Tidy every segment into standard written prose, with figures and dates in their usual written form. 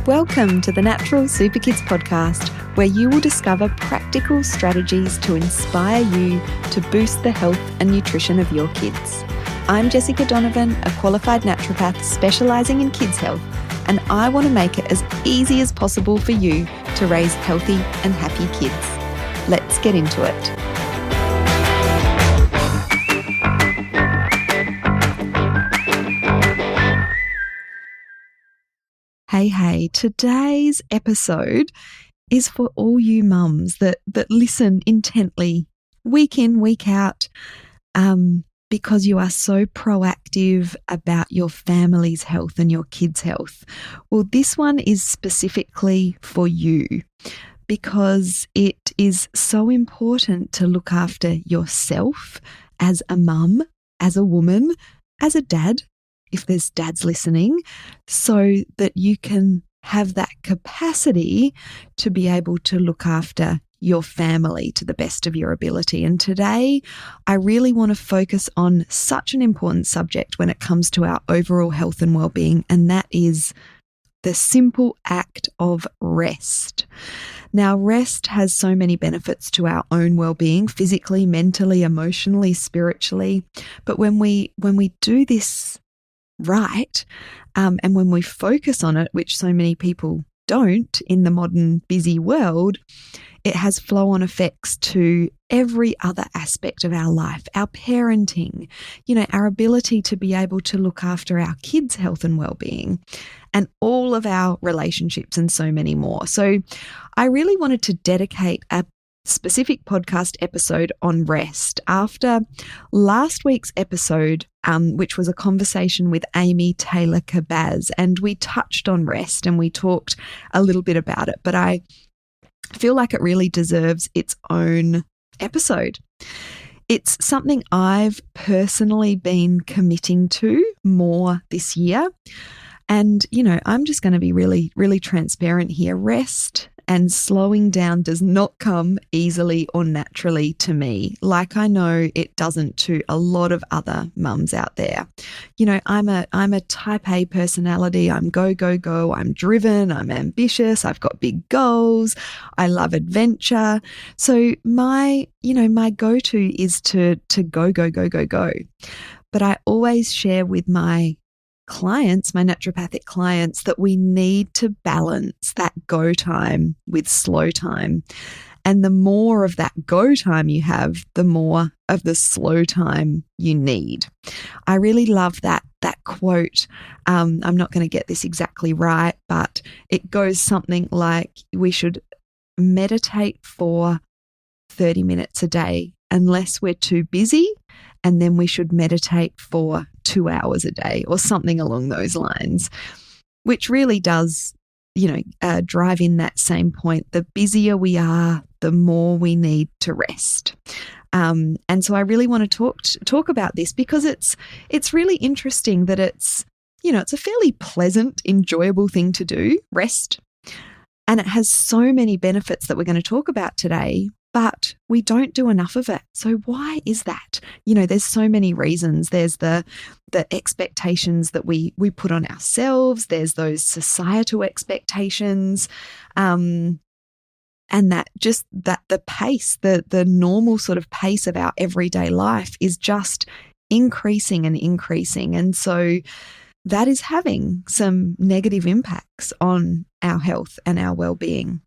Welcome to the Natural Super Kids podcast, where you will discover practical strategies to inspire you to boost the health and nutrition of your kids. I'm Jessica Donovan, a qualified naturopath specialising in kids' health, and I want to make it as easy as possible for you to raise healthy and happy kids. Let's get into it. Hey, today's episode is for all you mums that listen intently week in, week out, because you are so proactive about your family's health and your kids' health. Well, this one is specifically for you because it is so important to look after yourself as a mum, as a woman, as a dad, if there's dads listening, so that you can have that capacity to be able to look after your family to the best of your ability. And today, I really want to focus on such an important subject when it comes to our overall health and well-being, and that is the simple act of rest. Now, rest has so many benefits to our own well-being, physically, mentally, emotionally, spiritually. But when we do this right, and when we focus on it, which so many people don't in the modern busy world, it has flow-on effects to every other aspect of our life, our parenting, our ability to be able to look after our kids' health and well-being, and all of our relationships and so many more. So I really wanted to dedicate a specific podcast episode on rest after last week's episode, which was a conversation with Amy Taylor Kabaz, and we touched on rest and we talked a little bit about it, but I feel like it really deserves its own episode. It's something I've personally been committing to more this year. And, I'm just going to be really, really transparent here. Rest and slowing down does not come easily or naturally to me, like I know it doesn't to a lot of other mums out there. I'm a type A personality. I'm go, go, go. I'm driven. I'm ambitious. I've got big goals. I love adventure. So my go-to is to go, go, go, go, go. But I always share with my clients, my naturopathic clients, that we need to balance that go time with slow time. And the more of that go time you have, the more of the slow time you need. I really love that quote. I'm not going to get this exactly right, but it goes something like, we should meditate for 30 minutes a day unless we're too busy, and then we should meditate for 2 hours a day or something along those lines, which really does, drive in that same point. The busier we are, the more we need to rest. And so I really want to talk about this because it's really interesting that it's a fairly pleasant, enjoyable thing to do, rest. And it has so many benefits that we're going to talk about today, but we don't do enough of it. So why is that? There's so many reasons. There's the expectations that we put on ourselves. There's those societal expectations, and that the pace, the normal sort of pace of our everyday life is just increasing and increasing. And so that is having some negative impacts on our health and our well-being.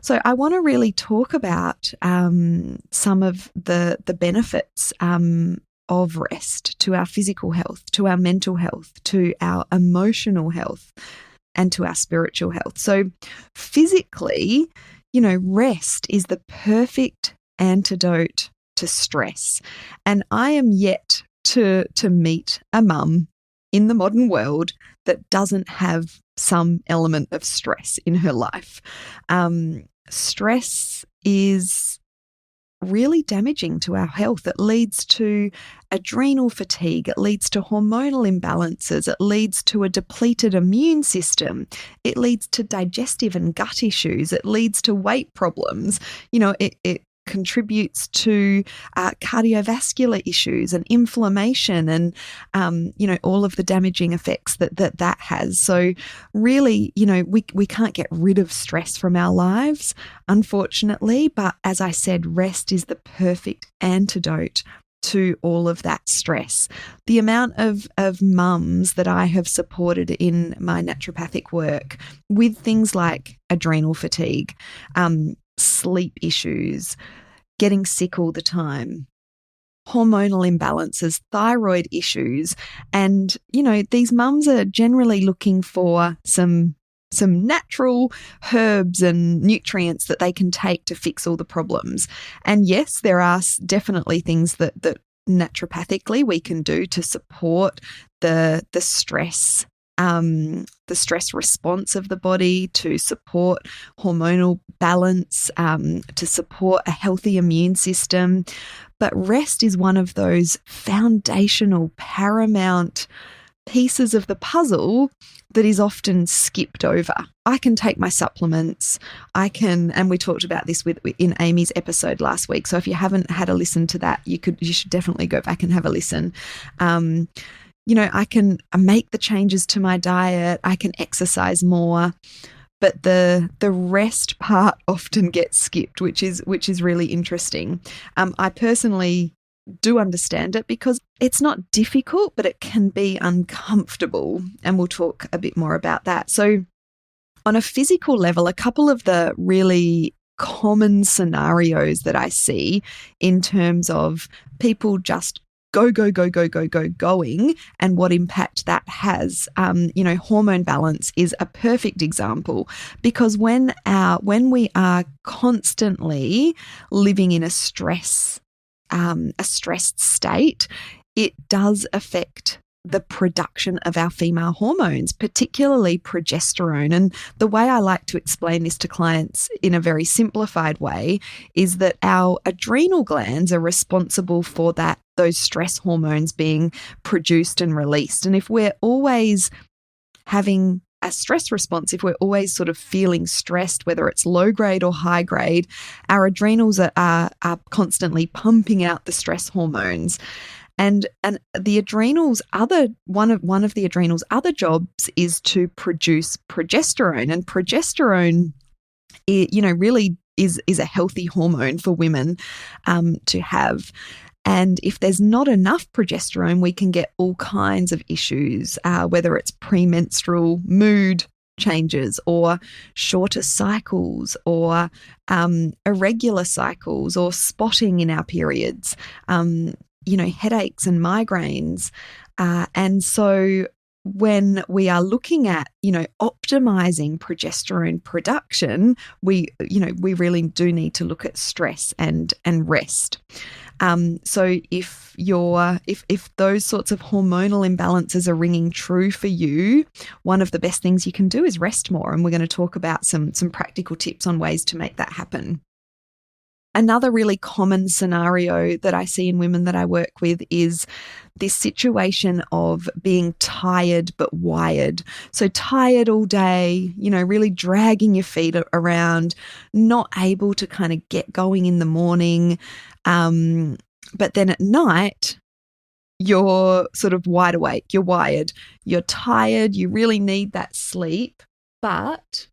So I want to really talk about some of the benefits of rest to our physical health, to our mental health, to our emotional health, and to our spiritual health. So physically, rest is the perfect antidote to stress. And I am yet to meet a mum in the modern world that doesn't have some element of stress in her life. Stress is really damaging to our health. It leads to adrenal fatigue. It leads to hormonal imbalances. It leads to a depleted immune system. It leads to digestive and gut issues. It leads to weight problems. It contributes to cardiovascular issues and inflammation and, all of the damaging effects that has. So really, we can't get rid of stress from our lives, unfortunately. But as I said, rest is the perfect antidote to all of that stress. The amount of mums that I have supported in my naturopathic work with things like adrenal fatigue, sleep issues, getting sick all the time, hormonal imbalances, thyroid issues. And, these mums are generally looking for some natural herbs and nutrients that they can take to fix all the problems. And yes, there are definitely things that naturopathically we can do to support the stress response of the body, to support hormonal balance, to support a healthy immune system. But rest is one of those foundational, paramount pieces of the puzzle that is often skipped over. I can take my supplements. And we talked about this in Amy's episode last week. So if you haven't had a listen to that, you should definitely go back and have a listen. I can make the changes to my diet. I can exercise more, but the rest part often gets skipped, which is really interesting. I personally do understand it because it's not difficult, but it can be uncomfortable. And we'll talk a bit more about that. So on a physical level, a couple of the really common scenarios that I see in terms of people just going and what impact that has. Hormone balance is a perfect example, because when we are constantly living in a stressed state, it does affect the production of our female hormones, particularly progesterone. And the way I like to explain this to clients in a very simplified way is that our adrenal glands are responsible for those stress hormones being produced and released. And if we're always having a stress response, if we're always sort of feeling stressed, whether it's low grade or high grade, our adrenals are constantly pumping out the stress hormones. And the adrenals, one of the adrenals' other jobs is to produce progesterone, and progesterone, really is a healthy hormone for women to have. And if there's not enough progesterone, we can get all kinds of issues, whether it's premenstrual mood changes or shorter cycles or irregular cycles or spotting in our periods, headaches and migraines. And so when we are looking at, optimizing progesterone production, we really do need to look at stress and rest. So if those sorts of hormonal imbalances are ringing true for you, one of the best things you can do is rest more. And we're going to talk about some practical tips on ways to make that happen. Another really common scenario that I see in women that I work with is this situation of being tired but wired. So tired all day, really dragging your feet around, not able to kind of get going in the morning. But then at night, you're sort of wide awake, you're wired, you're tired, you really need that sleep, but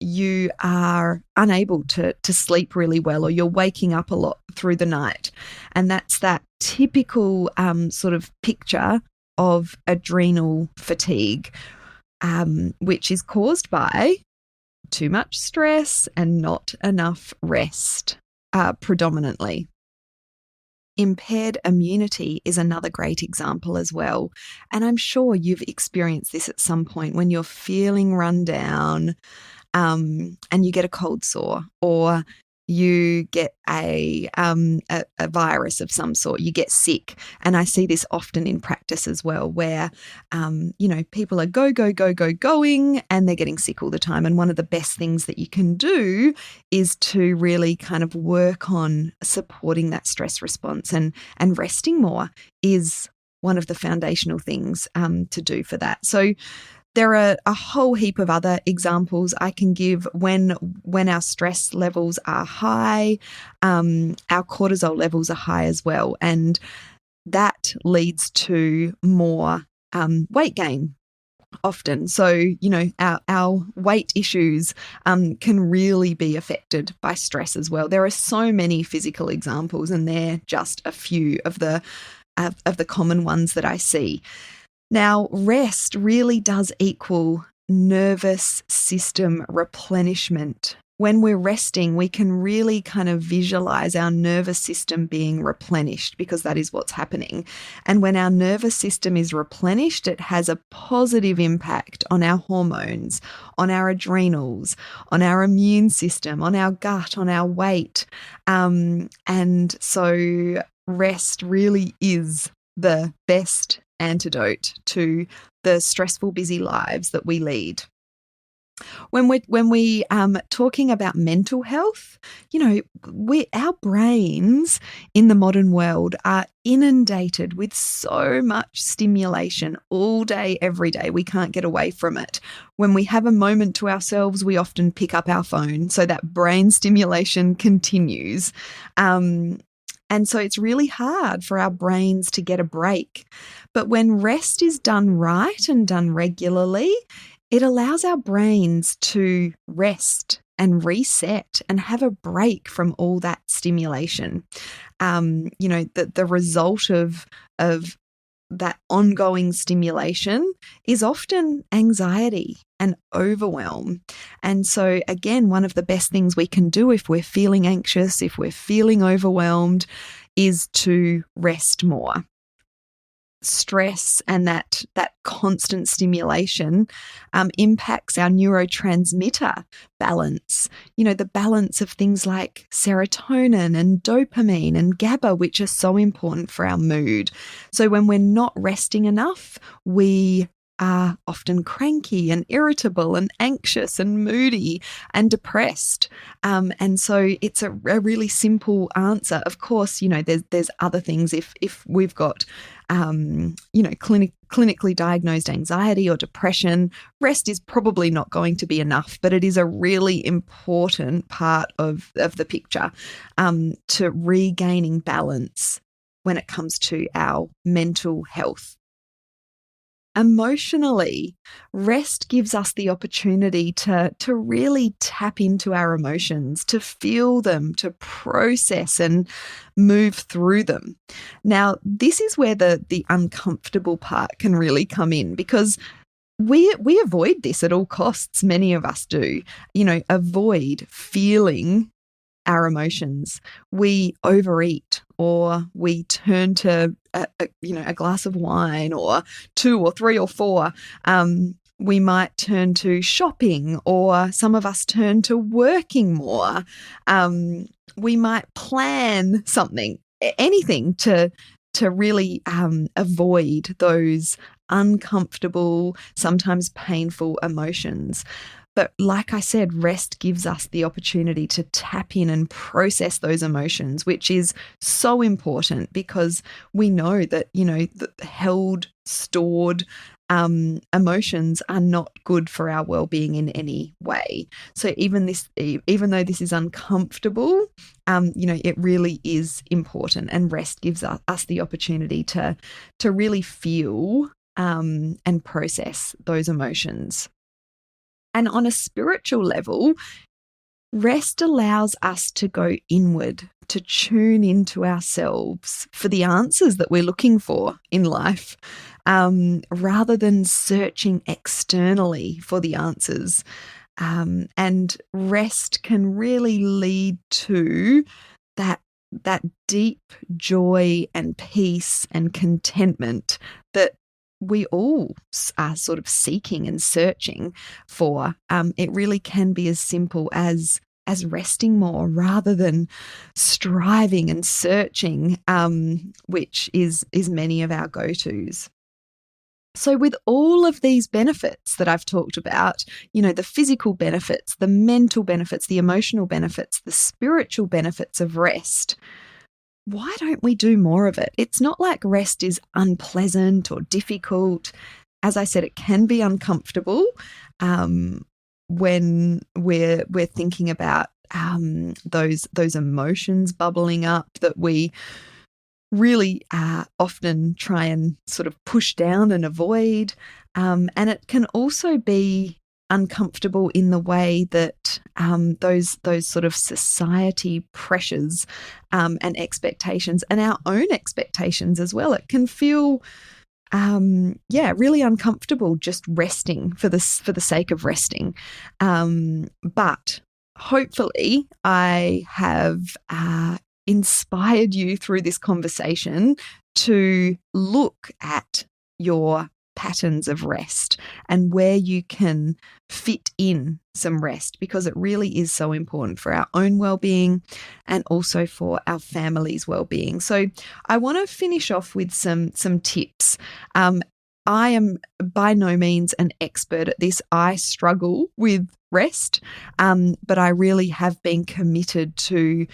you are unable to sleep really well, or you're waking up a lot through the night. And that's that typical sort of picture of adrenal fatigue, which is caused by too much stress and not enough rest, predominantly. Impaired immunity is another great example as well. And I'm sure you've experienced this at some point when you're feeling run down, and you get a cold sore, or you get a virus of some sort, you get sick. And I see this often in practice as well, where, people are going, and they're getting sick all the time. And one of the best things that you can do is to really kind of work on supporting that stress response, and resting more is one of the foundational things to do for that. So There are a whole heap of other examples I can give when our stress levels are high, our cortisol levels are high as well, and that leads to more weight gain often. So, our weight issues can really be affected by stress as well. There are so many physical examples, and they're just a few of the common ones that I see. Now, rest really does equal nervous system replenishment. When we're resting, we can really kind of visualize our nervous system being replenished, because that is what's happening. And when our nervous system is replenished, it has a positive impact on our hormones, on our adrenals, on our immune system, on our gut, on our weight. And so rest really is the best antidote to the stressful, busy lives that we lead. When we talking about mental health, our brains in the modern world are inundated with so much stimulation all day, every day. We can't get away from it. When we have a moment to ourselves, we often pick up our phone, so that brain stimulation continues. And so it's really hard for our brains to get a break. But when rest is done right and done regularly, it allows our brains to rest and reset and have a break from all that stimulation. The result of that ongoing stimulation is often anxiety and overwhelm. And so, again, one of the best things we can do if we're feeling anxious, if we're feeling overwhelmed, is to rest more. Stress and that constant stimulation impacts our neurotransmitter balance. The balance of things like serotonin and dopamine and GABA, which are so important for our mood. So when we're not resting enough, we are often cranky and irritable and anxious and moody and depressed. And so it's a really simple answer. Of course, there's other things. If we've got, clinically diagnosed anxiety or depression, rest is probably not going to be enough, but it is a really important part of the picture to regaining balance when it comes to our mental health. Emotionally, rest gives us the opportunity to really tap into our emotions, to feel them, to process and move through them. Now, this is where the uncomfortable part can really come in, because we avoid this at all costs. Many of us do, avoid feeling our emotions. We overeat, or we turn to a glass of wine, or 2 or 3 or 4. We might turn to shopping, or some of us turn to working more. We might plan something, anything to really avoid those uncomfortable, sometimes painful emotions. But like I said, rest gives us the opportunity to tap in and process those emotions, which is so important, because we know that, the held, stored emotions are not good for our well-being in any way. So even though this is uncomfortable, it really is important, and rest gives us the opportunity to really feel and process those emotions. And on a spiritual level, rest allows us to go inward, to tune into ourselves for the answers that we're looking for in life, rather than searching externally for the answers. And rest can really lead to that deep joy and peace and contentment that we all are sort of seeking and searching for. It really can be as simple as resting more, rather than striving and searching, which is many of our go-tos. So with all of these benefits that I've talked about, the physical benefits, the mental benefits, the emotional benefits, the spiritual benefits of rest, why don't we do more of it? It's not like rest is unpleasant or difficult. as I said, it can be uncomfortable when we're thinking about those emotions bubbling up that we really often try and sort of push down and avoid. And it can also be uncomfortable in the way that those sort of society pressures and expectations, and our own expectations as well. It can feel really uncomfortable just resting for the sake of resting. But hopefully I have inspired you through this conversation to look at your patterns of rest and where you can fit in some rest, because it really is so important for our own well-being and also for our family's well-being. So I want to finish off with some tips. I am by no means an expert at this. I struggle with rest, but I really have been committed to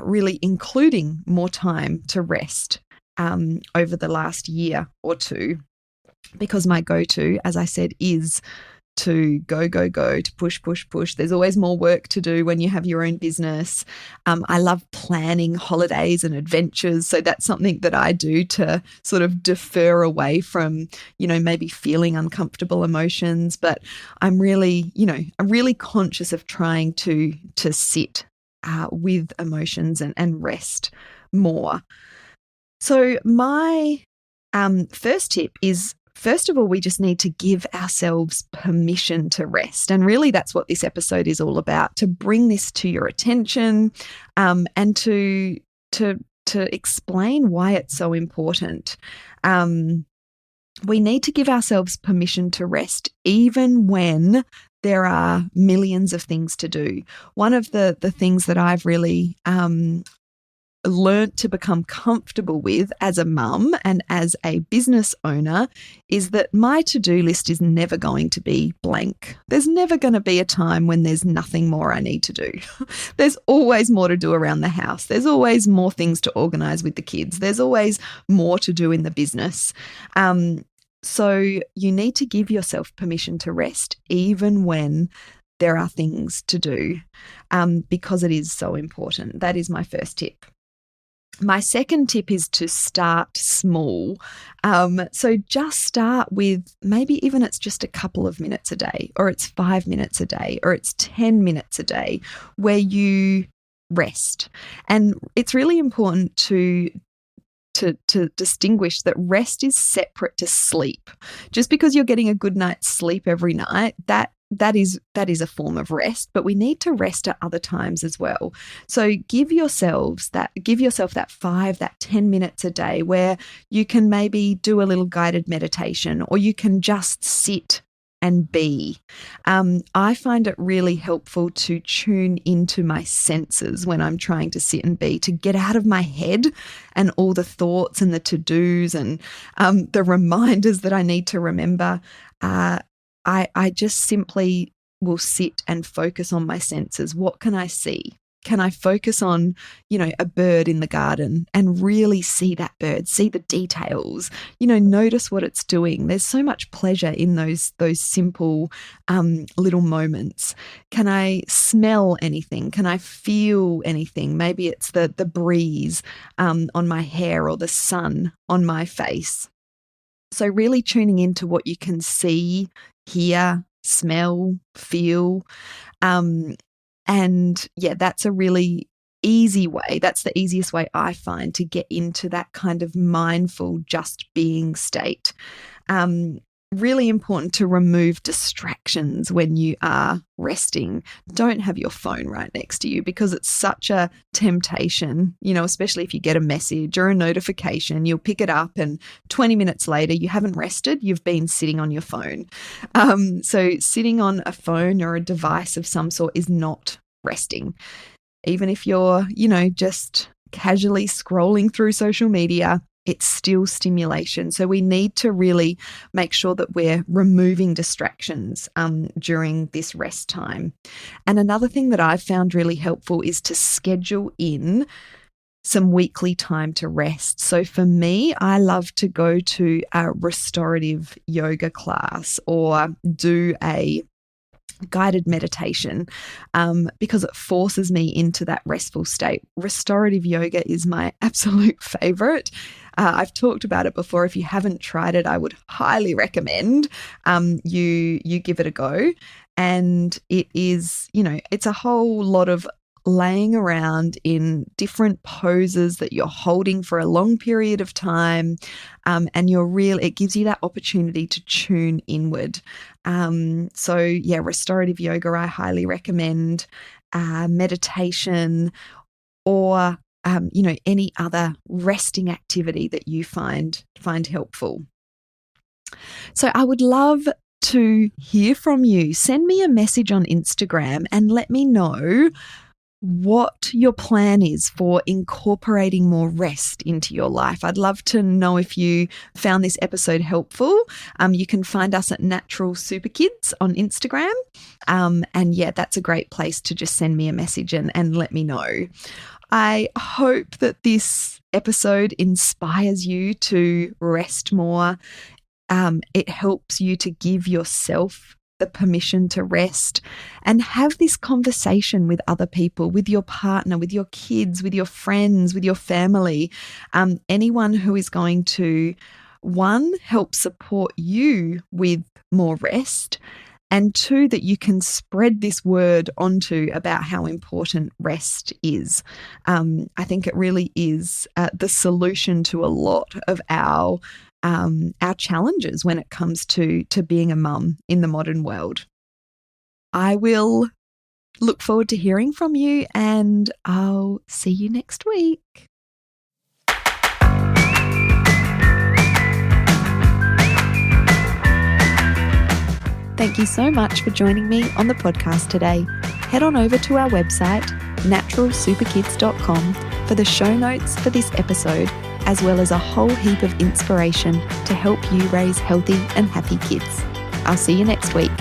really including more time to rest over the last year or two, because my go-to, as I said, is to go, to push. There's always more work to do when you have your own business. I love planning holidays and adventures. So that's something that I do to sort of defer away from, maybe feeling uncomfortable emotions. But I'm really conscious of trying to sit with emotions and rest more. So my first tip is, first of all, we just need to give ourselves permission to rest. And really that's what this episode is all about, to bring this to your attention and to explain why it's so important. We need to give ourselves permission to rest even when there are millions of things to do. One of the things that I've really learnt to become comfortable with as a mum and as a business owner is that my to-do list is never going to be blank. There's never going to be a time when there's nothing more I need to do. There's always more to do around the house. There's always more things to organise with the kids. There's always more to do in the business. So you need to give yourself permission to rest even when there are things to do, because it is so important. That is my first tip. My second tip is to start small. So just start with, maybe even it's just a couple of minutes a day, or it's 5 minutes a day, or it's 10 minutes a day where you rest. And it's really important to distinguish that rest is separate to sleep. Just because you're getting a good night's sleep every night, that is a form of rest, but we need to rest at other times as well. So give yourself that 10 minutes a day where you can maybe do a little guided meditation, or you can just sit and be. I find it really helpful to tune into my senses when I'm trying to sit and be, to get out of my head and all the thoughts and the to-dos and the reminders that I need to remember. I just simply will sit and focus on my senses. What can I see? Can I focus on, a bird in the garden and really see that bird, see the details, notice what it's doing? There's so much pleasure in those simple little moments. Can I smell anything? Can I feel anything? Maybe it's the breeze on my hair or the sun on my face. So really tuning into what you can see, hear, smell, feel. And yeah, that's a really easy way. That's the easiest way I find to get into that kind of mindful, just being state. Really important to remove distractions when you are resting. Don't have your phone right next to you, because it's such a temptation, especially if you get a message or a notification, you'll pick it up and 20 minutes later you haven't rested, you've been sitting on your phone. So sitting on a phone or a device of some sort is not resting. Even if you're, just casually scrolling through social media, it's still stimulation. So we need to really make sure that we're removing distractions during this rest time. And another thing that I've found really helpful is to schedule in some weekly time to rest. So for me, I love to go to a restorative yoga class or do a guided meditation because it forces me into that restful state. Restorative yoga is my absolute favorite. I've talked about it before. If you haven't tried it, I would highly recommend you give it a go. And it is, it's a whole lot of laying around in different poses that you're holding for a long period of time, and it gives you that opportunity to tune inward. Restorative yoga I highly recommend, meditation, or any other resting activity that you find helpful. So I would love to hear from you. Send me a message on Instagram and let me know what your plan is for incorporating more rest into your life. I'd love to know if you found this episode helpful. You can find us at Natural Super Kids on Instagram. That's a great place to just send me a message and let me know. I hope that this episode inspires you to rest more. It helps you to give yourself the permission to rest and have this conversation with other people, with your partner, with your kids, with your friends, with your family, anyone who is going to, one, help support you with more rest, and two, that you can spread this word onto about how important rest is. I think it really is the solution to a lot of our challenges when it comes to being a mum in the modern world. I will look forward to hearing from you, and I'll see you next week. Thank you so much for joining me on the podcast today. Head on over to our website, naturalsuperkids.com, for the show notes for this episode, as well as a whole heap of inspiration to help you raise healthy and happy kids. I'll see you next week.